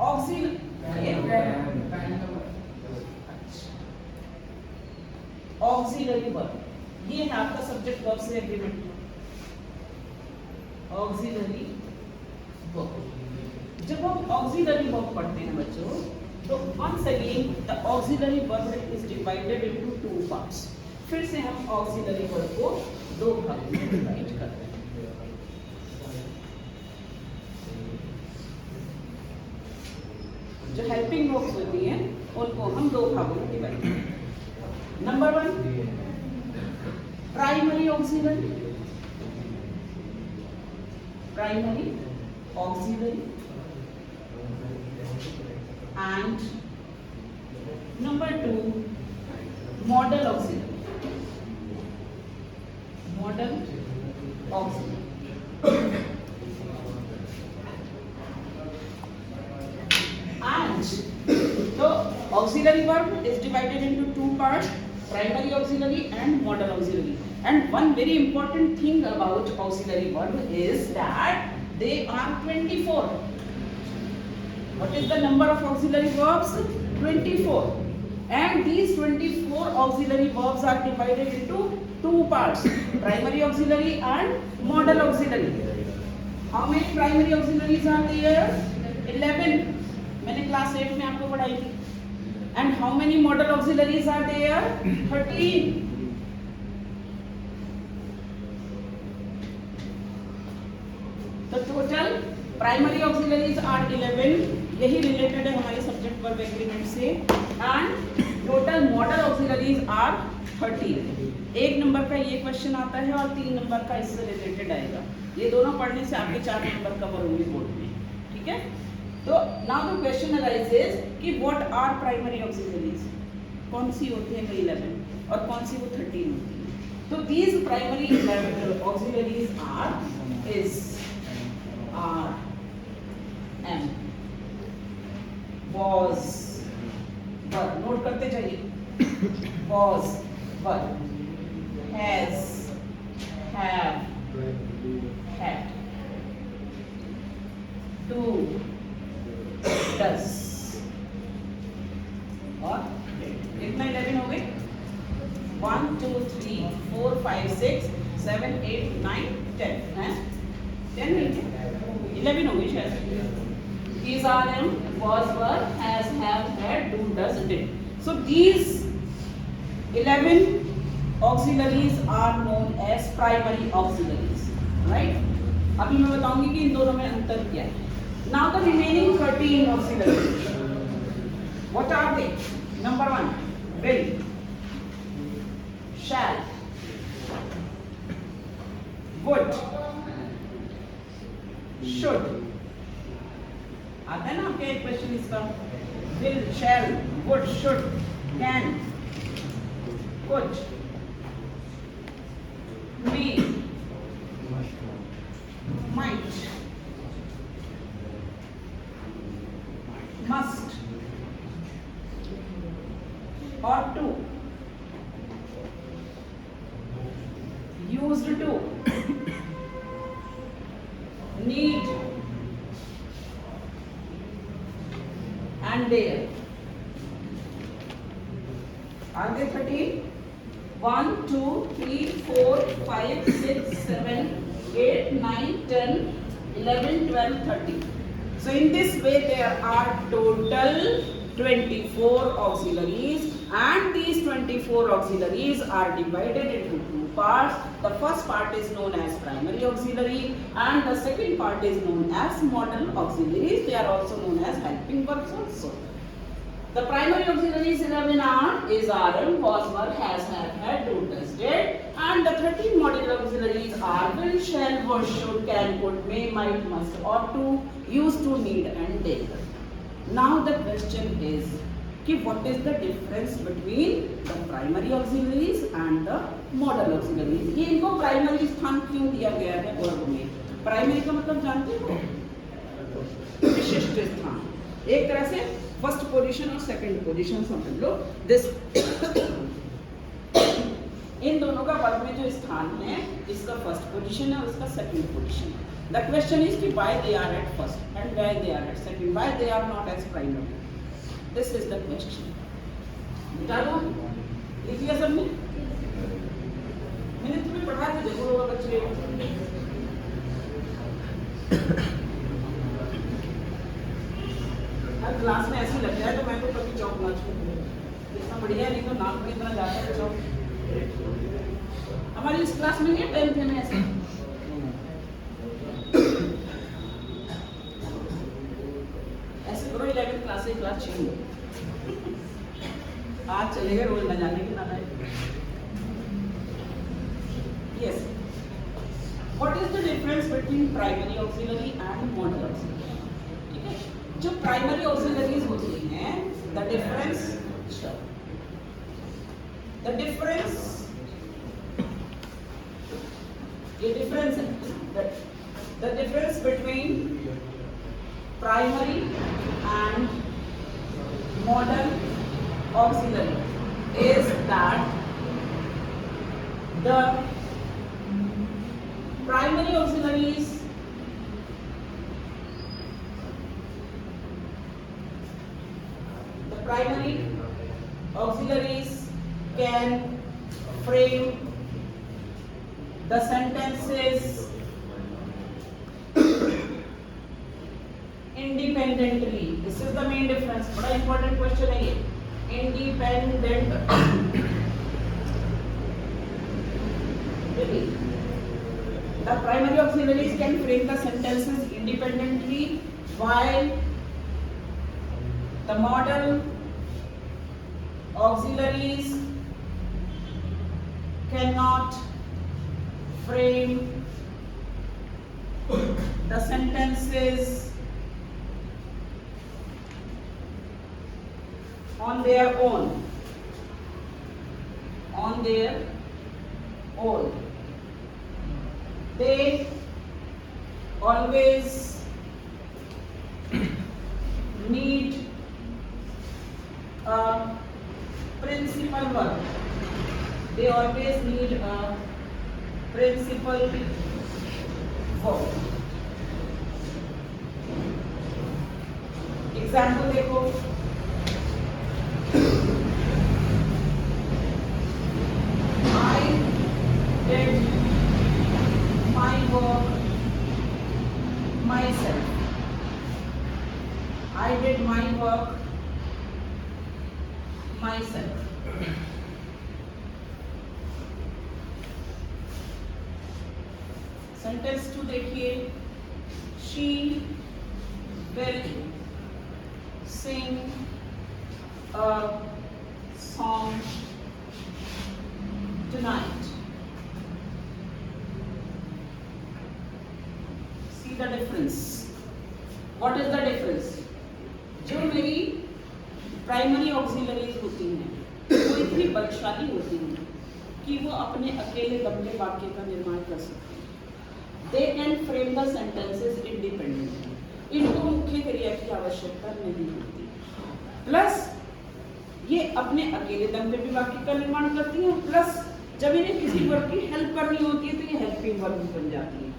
Auxiliary verb, ये है आपका सब्जेक्ट वर्ब से एग्रीमेंट। ऑक्सिलरी वर्ब, जब हम ऑक्सिलरी वर्ब पढ़ते हैं बच्चों, तो once again the auxiliary verb is divided into two parts. फिर से हम ऑक्सिलरी वर्ब को दो भागों में डिवाइड करते हैं। जो हेल्पिंग वर्ब्स होती हैं उनको हम दो भागों में डिवाइड करते हैं। Number 1 primary auxiliary, primary auxiliary, and number 2 model auxiliary, model auxiliary. So auxiliary verb is divided into two parts, primary auxiliary and modal auxiliary. And one very important thing about auxiliary verb is that they are 24. What is the number of auxiliary verbs? 24. And these 24 auxiliary verbs are divided into two parts, primary auxiliary and modal auxiliary. How many primary auxiliaries are there? 11. मैंने class 8 में आपको पढ़ाई थी। And how many modal auxiliaries are there? 13। तो total primary auxiliaries are 11, यही related है हमारे subject verb agreement से। And total modal auxiliaries are 13। 1 number का ये क्वेश्चन आता है और 3 नंबर का इससे रिलेटेड आएगा। ये दोनों पढ़ने से आपके 4 नंबर कवर होंगे बोर्ड में, ठीक है। तो नाउ द क्वेश्चन अराइजेस कि व्हाट आर प्राइमरी ऑक्सिलरीज, कौन सी होती है? 11 और कौन सी वो 13 होती है। तो these primary auxiliaries are is are am was verb, note करते जाइए। Was verb, has have had, do does और कितना 11 हो गए? 1 2 3 4 5 6 7 8 9 10 है 10 नहीं 11 हो गई शायद। These are them was were has have had do does did. So these 11 auxiliaries are known as primary auxiliaries, right? अभी मैं बताऊंगी कि इन दोनों में अंतर क्या है। Now the remaining 13 auxiliaries, what are they? Number 1 will, shall, would, should। आता है ना आपके एक क्वेश्चन इसका? will, shall, would, should, can, could, may, might, must, ought to, used to, need, and dare। Are they 13? 1 2 3 4 5 6 7 8 9 10 11 12 13। So in this way there are total 24 auxiliaries, and these 24 auxiliaries are divided into two parts. The first part is known as primary auxiliary and the second part is known as modal auxiliaries. They are also known as helping verbs also. The primary auxiliaries 11 is are was were has have had do does did, and the 13 modal auxiliaries are will shall was should can could may might must ought to used to need and dare। Now the question is कि what is the difference between the primary auxiliaries and the modal auxiliaries? ये इनको primary स्थान क्यों दिया गया है verb में? Primary का मतलब जानते हो? विशिष्ट स्थान। एक तरह से फर्स्ट पोजीशन और सेकंड पोजीशन समझ लो। दिस इन दोनों का वर्ब में जो स्थान है, इसका फर्स्ट पोजीशन है और इसका सेकंड पोजीशन है। The question is कि why they are at first and why they are at second, why they are not as primary. This is the question. मिटा दो, लिख लिया सबने? मैंने तुम्हें पढ़ाया था जरूर होगा बच्चे। हर क्लास में ऐसे लग जाए तो मैं तो कभी चौक ना छूटूं। इतना बढ़िया, नहीं तो नाम पे इतना जाता है चौक। हमारी इस क्लास में नहीं है 10th में ऐसे। ऐसे करो 11th क्लास से क्लास चेंज। आज चलेगा रोज न जाने के ना जाए। Yes. What is the difference between primary auxiliary and modal auxiliary? ठीक है? जो primary auxiliaries होती हैं, the difference ये difference है। The difference between primary and modal auxiliary is that the primary auxiliaries can frame the sentences independently. This is the main difference. बड़ा important question है ये। Independent the primary auxiliaries can frame the sentences independently, while the modal auxiliaries cannot frame the sentences on their own. They always need a principal verb. Example देखो, I did my work myself. I did my work myself. Sentence 2 देखिए, she will sing a song tonight. See the difference. What is the difference? जो मेरी primary auxiliaries होती हैं वो इतनी बलशाली होती हैं कि वो अपने अकेले दम पे वाक्य का निर्माण कर सकते हैं। They can frame the sentences independently. इनको मुख्य क्रिया की आवश्यकता नहीं होती। प्लस ये अपने अकेले दम पे भी वाक्य का निर्माण करती हैं, प्लस जब इन्हें किसी वर्ब की हेल्प करनी होती है तो ये हेल्पिंग वर्ब बन जाती है।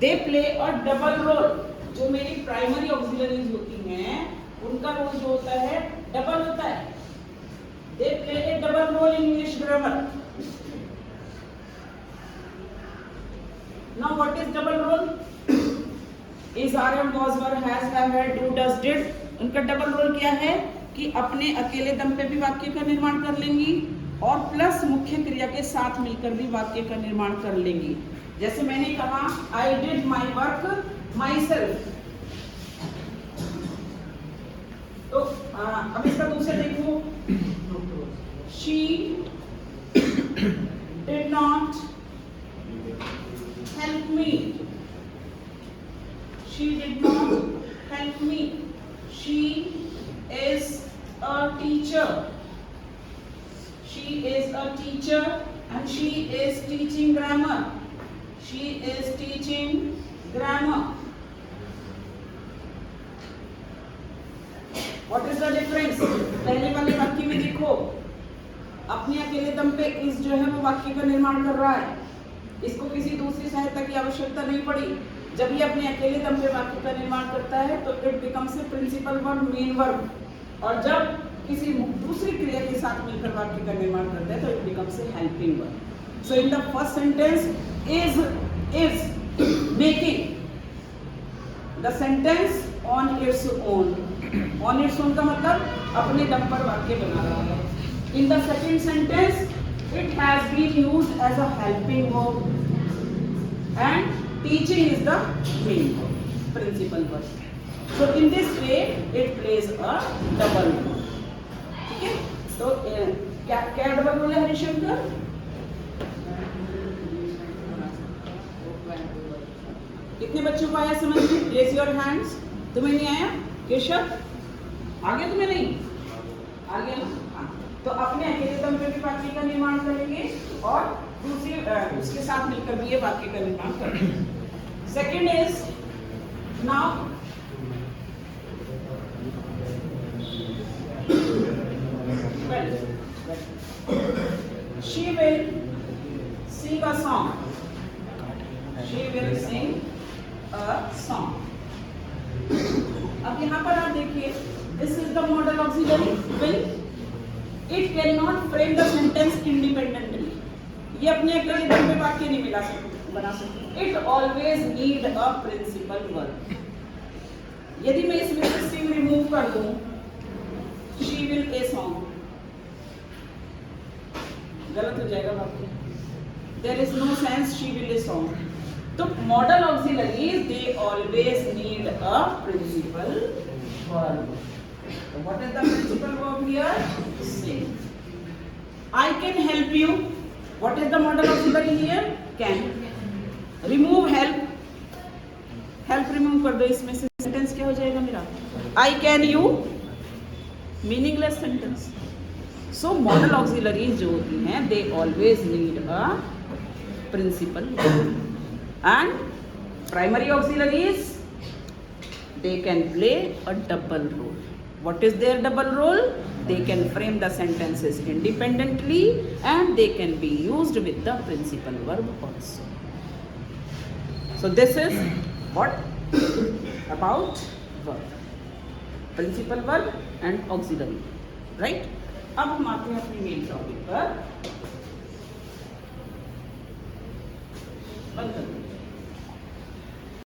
They play a double role. जो मेरी प्राइमरी ऑक्सिलरीज होती हैं उनका रोल जो होता है डबल होता है। They play a double role in English grammar. Now what is double role? Is, are, am, was, were, has, have, had, do, does, did. उनका डबल रोल क्या है कि अपने अकेले दम पे भी वाक्य का निर्माण कर लेंगी और प्लस मुख्य क्रिया के साथ मिलकर भी वाक्य का निर्माण कर लेंगी। जैसे मैंने कहा I did my work myself। तो अब इसका दूसरा देखो, she did not help me. She did not help me. She is a teacher. She is a teacher and she is teaching grammar. She is teaching grammar. What is the difference? पहले वाले वाक्य में देखो, अपने अकेले दम पे इस जो है वो वाक्य का निर्माण कर रहा है, इसको किसी दूसरी सहायता की आवश्यकता नहीं पड़ी। जब ये अपने अकेले दम पे वाक्य का निर्माण करता है तो it becomes a principal verb, main verb, और जब किसी दूसरी क्रिया के साथ मिलकर वाक्य का निर्माण करता है तो it becomes A helping verb. So in the first sentence is making the sentence on its own. On its own का मतलब अपने दम पर वाक्य बना रहा है। In the second sentence it has been used as a helping verb and teaching is the main verb, principal verb. So in this way it plays a double role. ठीक है? तो क्या क्या डबल रोल है हरिशंकर? कितने बच्चों को आया समझ में? Raise your hands. तुम्हें नहीं आया? केशव आ गया? तुम्हें नहीं आ गया ना? तो अपने अकेले दम पे भी वाक्य का निर्माण करेंगे और दूसरी उसके साथ मिलकर भी ये वाक्य का निर्माण करेंगे। Second is now she will sing a song. She will sing a song. अब यहाँ पर आप देखिए, this is the model auxiliary will. It cannot frame the sentence independently. ये अपने अकेले दम पे वाक्य नहीं बना सकती। It always need a principal verb. यदि मैं इसमें से sing remove कर दूं, she will a song, गलत हो जाएगा वाक्य। There is no sense she will a song. तो modal auxiliaries they always need a principal verb. So what is the principal verb here? Sing. I can help you. What is the modal auxiliary here? Can. Remove help. Help remove कर दो इसमें से, sentence क्या हो जाएगा मेरा? I can you. Meaningless sentence. So modal auxiliaries जो होती हैं, they always need a principal verb. And primary auxiliaries, they can play a double role. What is their double role? They can frame the sentences independently and they can be used with the principal verb also. So this is what about verb, principal verb and auxiliary, right? अब हम आते हैं अपनी main topic पर।